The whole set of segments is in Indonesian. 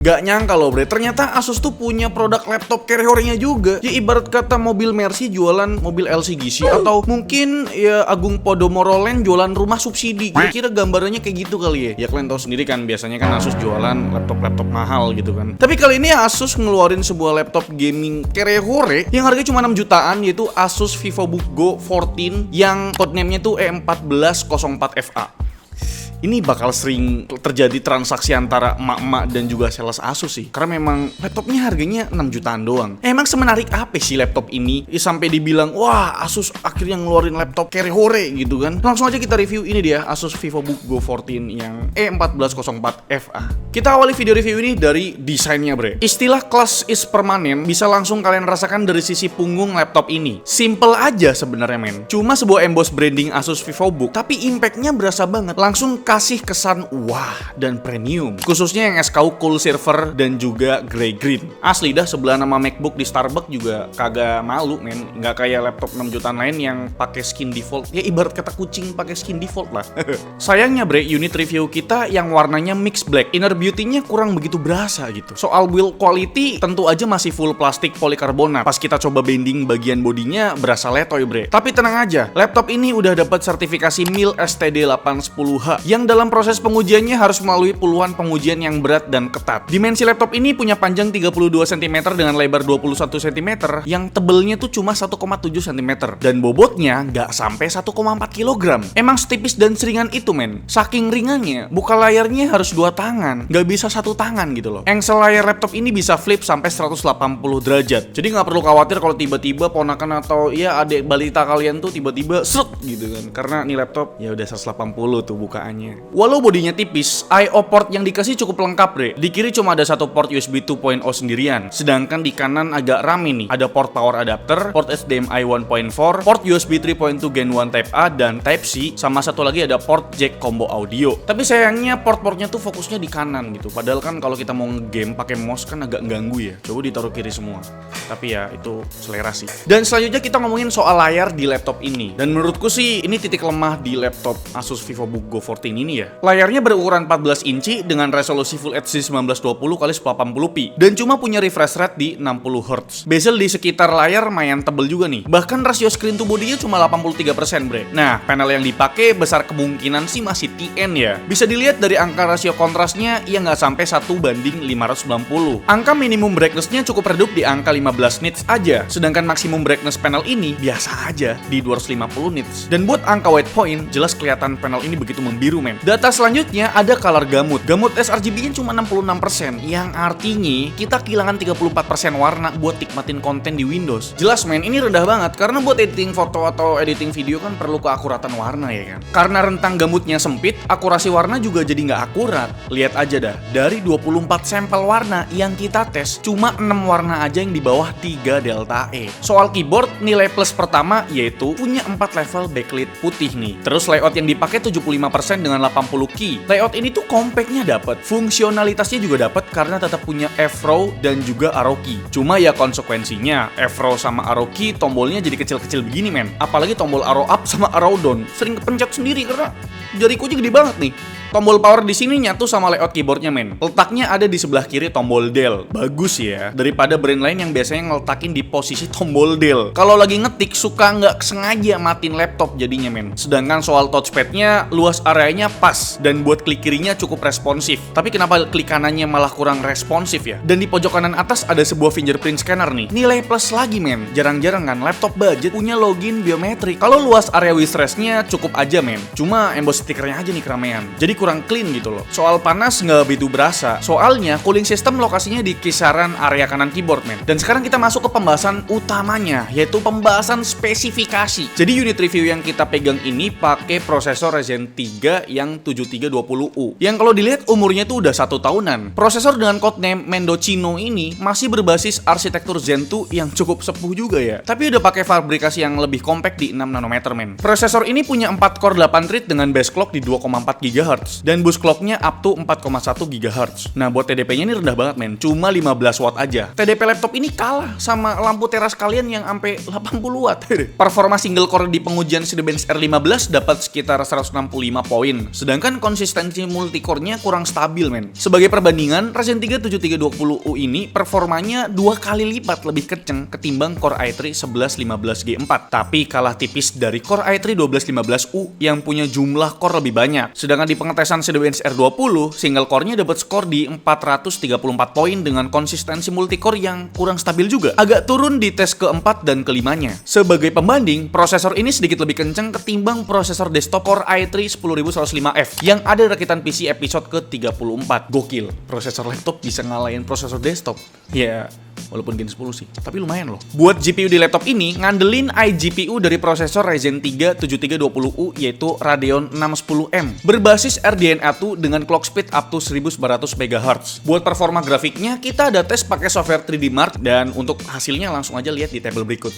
Gak nyangka loh bre, ternyata Asus tuh punya produk laptop carrier-nya juga. Ya ibarat kata mobil Mercy jualan mobil LCGC, atau mungkin ya Agung Podomoro Land jualan rumah subsidi. Kira-kira gambarannya kayak gitu kali ya. Ya kalian tahu sendiri kan, biasanya kan Asus jualan laptop-laptop mahal gitu kan. Tapi kali ini Asus ngeluarin sebuah laptop gaming carrier yang harganya cuma 6 jutaan, yaitu Asus VivoBook Go 14 yang codename-nya tuh E1404FA. Ini bakal sering terjadi transaksi antara emak-emak dan juga sales Asus sih. Karena memang laptopnya harganya 6 jutaan doang. Emang semenarik apa sih laptop ini? Ya, sampai dibilang, wah Asus akhirnya ngeluarin laptop carry gitu kan. Langsung aja kita review ini dia, Asus VivoBook Go 14 yang E1404FA. Kita awali video review ini dari desainnya bre. Istilah class is permanent bisa langsung kalian rasakan dari sisi punggung laptop ini. Simple aja sebenarnya men. Cuma sebuah emboss branding Asus VivoBook, tapi impactnya berasa banget. Langsung kasih kesan wah dan premium, khususnya yang SKU Cool Silver dan juga Grey Green. Asli dah, sebelah nama MacBook di Starbucks juga kagak malu men, nggak kayak laptop 6 jutaan lain yang pakai skin default. Ya ibarat kata kucing pakai skin default lah. Sayangnya bre, unit review kita yang warnanya mix black, inner beauty-nya kurang begitu berasa gitu. Soal build quality tentu aja masih full plastik polikarbonat. Pas kita coba bending bagian bodinya berasa letoy bre. Tapi tenang aja, laptop ini udah dapat sertifikasi MIL STD810H yang dalam proses pengujiannya harus melalui puluhan pengujian yang berat dan ketat. Dimensi laptop ini punya panjang 32 cm dengan lebar 21 cm yang tebelnya tuh cuma 1,7 cm dan bobotnya nggak sampai 1,4 kg. Emang setipis dan seringan itu men. Saking ringannya, buka layarnya harus 2 tangan, nggak bisa 1 tangan gitu loh. Engsel layar laptop ini bisa flip sampai 180 derajat. Jadi nggak perlu khawatir kalau tiba-tiba ponakan atau ya adik balita kalian tuh tiba-tiba srek gitu kan. Karena nih laptop ya udah 180 tuh bukaannya. Walau bodinya tipis, I/O port yang dikasih cukup lengkap bre. Di kiri cuma ada satu port USB 2.0 sendirian, sedangkan di kanan agak rame nih. Ada port power adapter, port HDMI 1.4, port USB 3.2 Gen 1 Type A dan Type C, sama satu lagi ada port jack combo audio. Tapi sayangnya port-portnya tuh fokusnya di kanan gitu. Padahal kan kalau kita mau nge-game pakai mouse kan agak ganggu ya. Coba ditaruh kiri semua. Tapi ya itu selera sih. Dan selanjutnya kita ngomongin soal layar di laptop ini. Dan menurutku sih ini titik lemah di laptop Asus VivoBook Go 14 ini ya. Layarnya berukuran 14 inci dengan resolusi Full HD 1920x1080p dan cuma punya refresh rate di 60 Hz. Bezel di sekitar layar lumayan tebel juga nih. Bahkan rasio screen to body-nya cuma 83% bre. Nah, panel yang dipakai besar kemungkinan sih masih TN ya. Bisa dilihat dari angka rasio kontrasnya yang nggak sampai 1:590. Angka minimum brightness-nya cukup redup di angka 15 nits aja. Sedangkan maksimum brightness panel ini biasa aja di 250 nits. Dan buat angka white point, jelas kelihatan panel ini begitu membiru men. Data selanjutnya ada color gamut. Gamut sRGB-nya cuma 66%, yang artinya kita kehilangan 34% warna buat nikmatin konten di Windows. Jelas men, ini rendah banget karena buat editing foto atau editing video kan perlu keakuratan warna ya kan. Karena rentang gamutnya sempit, akurasi warna juga jadi nggak akurat. Lihat aja dah, dari 24 sampel warna yang kita tes, cuma 6 warna aja yang di bawah 3 delta E. Soal keyboard, nilai plus pertama yaitu punya 4 level backlit putih nih. Terus layout yang dipakai 75% dengan 80 key. Layout ini tuh compactnya dapat, fungsionalitasnya juga dapat karena tetap punya F-row dan juga arrow key. Cuma ya konsekuensinya, F-row sama arrow key tombolnya jadi kecil-kecil begini men. Apalagi tombol arrow up sama arrow down sering kepencet sendiri karena jariku aja gede banget nih. Tombol power di sini nyatu sama layout keyboardnya men. Letaknya ada di sebelah kiri tombol del. Bagus ya, daripada brand lain yang biasanya ngeletakin di posisi tombol del. Kalau lagi ngetik suka nggak sengaja matiin laptop jadinya men. Sedangkan soal touchpadnya luas areanya pas dan buat klik kirinya cukup responsif. Tapi kenapa klik kanannya malah kurang responsif ya? Dan di pojok kanan atas ada sebuah fingerprint scanner nih. Nilai plus lagi men. Jarang-jarang kan laptop budget punya login biometrik. Kalau luas area wistressnya cukup aja men. Cuma emboss stikernya aja nih keramaian. Jadi kurang clean gitu loh. Soal panas nggak begitu berasa. Soalnya cooling system lokasinya di kisaran area kanan keyboard men. Dan sekarang kita masuk ke pembahasan utamanya, yaitu pembahasan spesifikasi. Jadi unit review yang kita pegang ini pakai prosesor Ryzen 3 yang 7320U. Yang kalau dilihat umurnya tuh udah 1 tahunan. Prosesor dengan codename Mendocino ini masih berbasis arsitektur Zen 2 yang cukup sepuh juga ya. Tapi udah pakai fabrikasi yang lebih compact di 6 nanometer men. Prosesor ini punya 4 core 8 thread dengan base clock di 2,4 GHz. GHz dan boost clocknya up to 4,1 GHz. Nah, buat TDP-nya ini rendah banget men, cuma 15 watt aja. TDP laptop ini kalah sama lampu teras kalian yang sampai 80 watt. Performa single core di pengujian Cinebench R15 dapat sekitar 165 poin, sedangkan konsistensi multicore-nya kurang stabil men. Sebagai perbandingan, Ryzen 3 7320U ini performanya 2 kali lipat lebih kenceng ketimbang Core i3 1115G4, tapi kalah tipis dari Core i3 1215U yang punya jumlah core lebih banyak. Sedangkan di pengetesan Cinebench R20, single core-nya dapat skor di 434 poin dengan konsistensi multicore yang kurang stabil juga. Agak turun di tes keempat dan kelimanya. Sebagai pembanding, prosesor ini sedikit lebih kenceng ketimbang prosesor desktop Core i3 10105F yang ada rakitan PC episode ke-34. Gokil, prosesor laptop bisa ngalahin prosesor desktop. Ya, walaupun Gen 10 sih, tapi lumayan loh. Buat GPU di laptop ini, ngandelin iGPU dari prosesor Ryzen 3 7320U yaitu Radeon 610M berbasis RDNA2 dengan clock speed up to 1900 MHz. Buat performa grafiknya, kita ada tes pakai software 3D Mark dan untuk hasilnya langsung aja lihat di tabel berikut.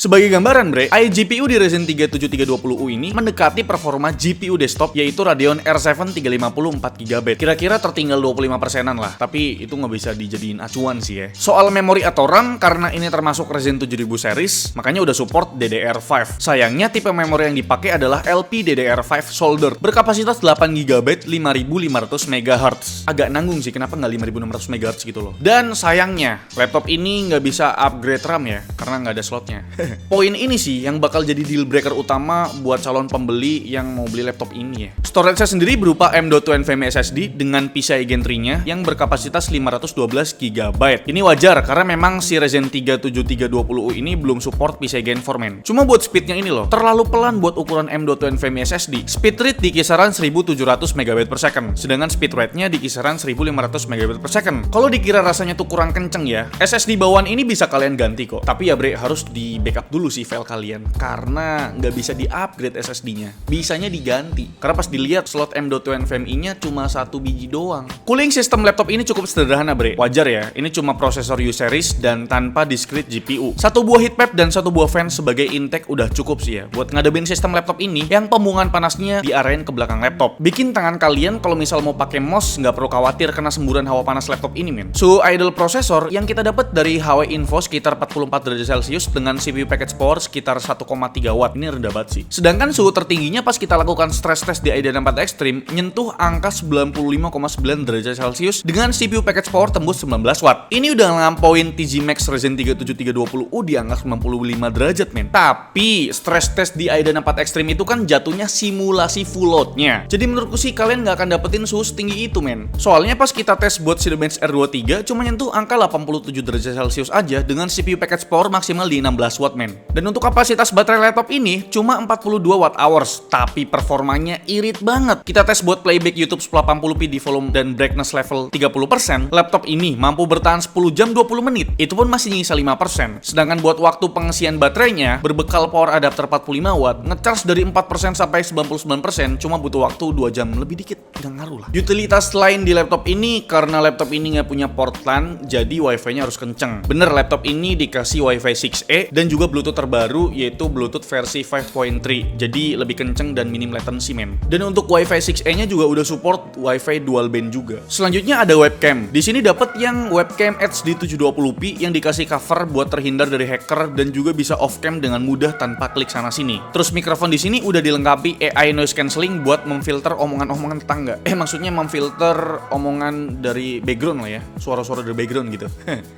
Sebagai gambaran bre, iGPU di Ryzen 3 7320U ini mendekati performa GPU desktop yaitu Radeon R7 350 4GB. Kira-kira tertinggal 25%-an lah, tapi itu nggak bisa dijadiin acuan sih ya. Soal memori atau RAM, karena ini termasuk Ryzen 7000 series, makanya udah support DDR5. Sayangnya tipe memori yang dipakai adalah LPDDR5 solder, berkapasitas 8GB 5500 MHz. Agak nanggung sih kenapa nggak 5600 MHz gitu loh. Dan sayangnya, laptop ini nggak bisa upgrade RAM ya, karena nggak ada slotnya. Poin ini sih yang bakal jadi deal breaker utama buat calon pembeli yang mau beli laptop ini ya. Storage-nya sendiri berupa M.2 NVMe SSD dengan PCIe Gen 3-nya yang berkapasitas 512GB. Ini wajar karena memang si Ryzen 3 7320U ini belum support PCIe Gen 4 men. Cuma buat speednya ini loh, terlalu pelan buat ukuran M.2 NVMe SSD. Speed read di kisaran 1700 MB per second, sedangkan speed write-nya di kisaran 1500 MB per second. Kalau dikira rasanya tuh kurang kenceng ya, SSD bawaan ini bisa kalian ganti kok. Tapi ya bre, harus di backup dulu sih file kalian karena nggak bisa di-upgrade SSD-nya. Bisanya diganti. Karena pas dilihat slot M.2 NVMe-nya cuma 1 biji doang. Cooling sistem laptop ini cukup sederhana bre. Wajar ya, ini cuma prosesor U-series dan tanpa discrete GPU. Satu buah heatpad dan satu buah fan sebagai intake udah cukup sih ya buat ngadepin sistem laptop ini yang pembuangan panasnya diarahin ke belakang laptop. Bikin tangan kalian kalau misal mau pakai mouse nggak perlu khawatir kena semburan hawa panas laptop ini men. Suhu idle prosesor yang kita dapat dari HW Info sekitar 44 derajat Celcius dengan CPU package power sekitar 1,3 watt. Ini rendah banget sih. Sedangkan suhu tertingginya pas kita lakukan stress test di Aiden 4 Extreme nyentuh angka 95,9 derajat Celcius dengan CPU package power tembus 19 watt. Ini udah ngelampauin TG Max Ryzen 3 7320U di angka 95 derajat men. Tapi stress test di Aiden 4 Extreme itu kan jatuhnya simulasi full load-nya. Jadi menurutku sih kalian nggak akan dapetin suhu setinggi itu men. Soalnya pas kita tes buat Cinebench R23 cuma nyentuh angka 87 derajat Celcius aja dengan CPU package power maksimal di 16 watt men. Dan untuk kapasitas baterai laptop ini cuma 42 watt hours, tapi performanya irit banget. Kita tes buat playback YouTube 1080p di volume dan brightness level 30%, laptop ini mampu bertahan 10 jam 20 menit. Itu pun masih nyisa 5%. Sedangkan buat waktu pengisian baterainya, berbekal power adapter 45 watt, ngecharge dari 4% sampai 99% cuma butuh waktu 2 jam lebih dikit. Nggak ngaruh lah. Utilitas lain di laptop ini, karena laptop ini nggak punya port LAN, jadi wifi-nya harus kenceng. Bener, laptop ini dikasih wifi 6E dan juga bluetooth terbaru yaitu Bluetooth versi 5.3, jadi lebih kenceng dan minim latency men. Dan untuk Wi-Fi 6E-nya juga udah support Wi-Fi dual band juga. Selanjutnya ada webcam. Di sini dapat yang webcam HD 720p yang dikasih cover buat terhindar dari hacker dan juga bisa off cam dengan mudah tanpa klik sana sini. Terus mikrofon di sini udah dilengkapi AI noise cancelling buat memfilter omongan-omongan tetangga. Maksudnya memfilter omongan dari background lah ya, suara-suara dari background gitu.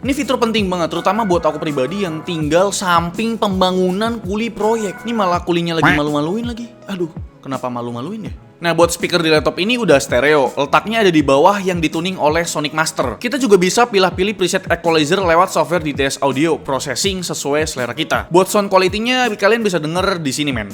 Ini fitur penting banget, terutama buat aku pribadi yang tinggal samping pembangunan kuli proyek. Ini malah kulinya lagi malu-maluin lagi. Aduh, kenapa malu-maluin ya? Nah, buat speaker di laptop ini udah stereo. Letaknya ada di bawah yang dituning oleh Sonic Master. Kita juga bisa pilih-pilih preset equalizer lewat software DTS Audio Processing sesuai selera kita. Buat sound quality-nya kalian bisa denger di sini men.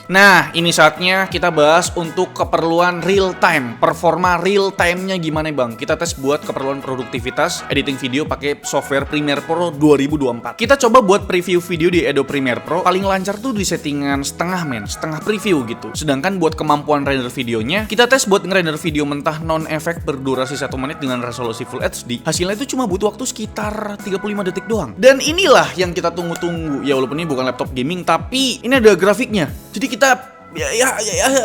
Nah, ini saatnya kita bahas untuk keperluan real time, performa real time-nya gimana bang? Kita tes buat keperluan produktivitas, editing video pakai software Premiere Pro 2024. Kita coba buat preview video di Adobe Premiere Pro, paling lancar tuh di settingan setengah preview gitu. Sedangkan buat kemampuan render videonya, kita tes buat ngerender video mentah non-efek berdurasi 1 menit dengan resolusi Full HD. Hasilnya itu cuma butuh waktu sekitar 35 detik doang. Dan inilah yang kita tunggu-tunggu. Ya walaupun ini bukan laptop gaming, tapi ini ada grafiknya. Jadi kita ya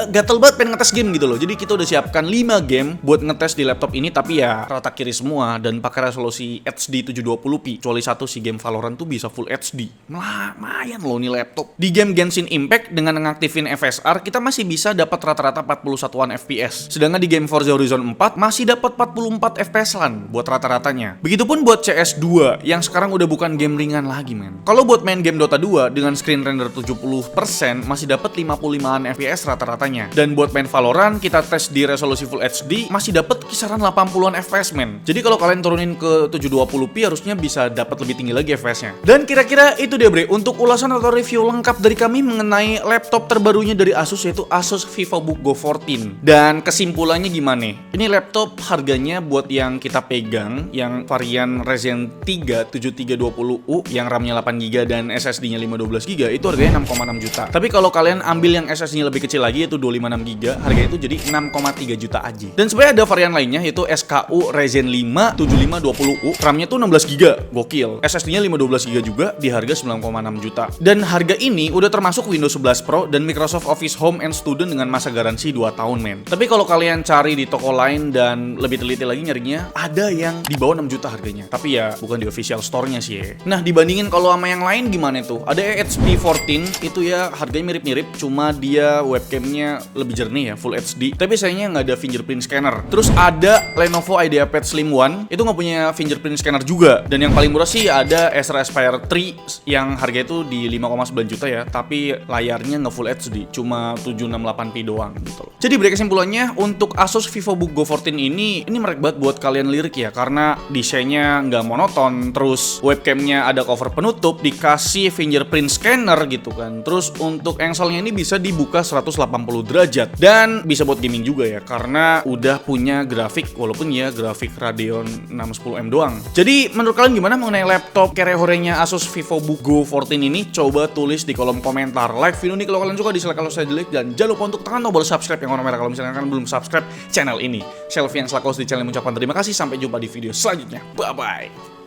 gatel banget pengen ngetes game gitu loh. Jadi kita udah siapkan 5 game buat ngetes di laptop ini, tapi ya rata kiri semua dan pakai resolusi HD 720p. Kecuali satu si game Valorant tuh bisa Full HD. Lumayan loh nih laptop. Di game Genshin Impact dengan ngaktifin FSR kita masih bisa dapat rata-rata 41an FPS. Sedangkan di game Forza Horizon 4 masih dapat 44 FPS-an buat rata-ratanya. Begitupun buat CS2 yang sekarang udah bukan game ringan lagi, men. Kalau buat main game Dota 2 dengan screen render 70% masih dapat 55 FPS rata-ratanya. Dan buat main Valorant kita tes di resolusi Full HD masih dapat kisaran 80an FPS, men. Jadi kalau kalian turunin ke 720p harusnya bisa dapat lebih tinggi lagi FPS-nya. Dan kira-kira itu dia bre untuk ulasan atau review lengkap dari kami mengenai laptop terbarunya dari Asus, yaitu Asus VivoBook Go 14. Dan kesimpulannya gimana? Ini laptop harganya buat yang kita pegang yang varian Ryzen 3 7320U yang RAM-nya 8GB dan SSD-nya 512GB itu harganya 6,6 juta. Tapi kalau kalian ambil yang SSD-nya lebih kecil lagi yaitu 256GB, harganya itu jadi 6,3 juta aja. Dan sebenarnya ada varian lainnya yaitu SKU Ryzen 5 7520U, RAM-nya tuh 16GB, gokil. SSD-nya 512GB juga di harga 9,6 juta. Dan harga ini udah termasuk Windows 11 Pro dan Microsoft Office Home and Student dengan masa garansi 2 tahun, men. Tapi kalau kalian cari di toko lain dan lebih teliti lagi nyarinya, ada yang di bawah 6 juta harganya. Tapi ya bukan di official store-nya sih ya. Nah, dibandingin kalau sama yang lain gimana tuh? Ada HP 14 itu ya harganya mirip-mirip, cuma dia webcamnya lebih jernih ya, Full HD. Tapi sayangnya nggak ada fingerprint scanner. Terus ada Lenovo IdeaPad Slim One, itu nggak punya fingerprint scanner juga. Dan yang paling murah sih ada Acer Aspire 3 yang harga itu di 5,9 juta ya, tapi layarnya nggak Full HD, cuma 768p doang gitu loh. Jadi kesimpulannya untuk Asus VivoBook Go 14 ini menarik banget buat kalian lirik ya, karena desainnya nggak monoton, terus webcamnya ada cover penutup, dikasih fingerprint scanner gitu kan. Terus untuk engselnya ini bisa dibuka 180 derajat dan bisa buat gaming juga ya, karena udah punya grafik, walaupun ya grafik Radeon 610M doang. Jadi menurut kalian gimana mengenai laptop kere-horenya Asus VivoBook Go 14 ini? Coba tulis di kolom komentar. Like video ini kalau kalian suka, dislike kalau saya jelek, dan jangan lupa untuk tekan tombol subscribe yang warna merah kalau misalnya kalian belum subscribe channel ini. Selfie yang selaku host di channel mengucapkan terima kasih. Sampai jumpa di video selanjutnya. Bye bye.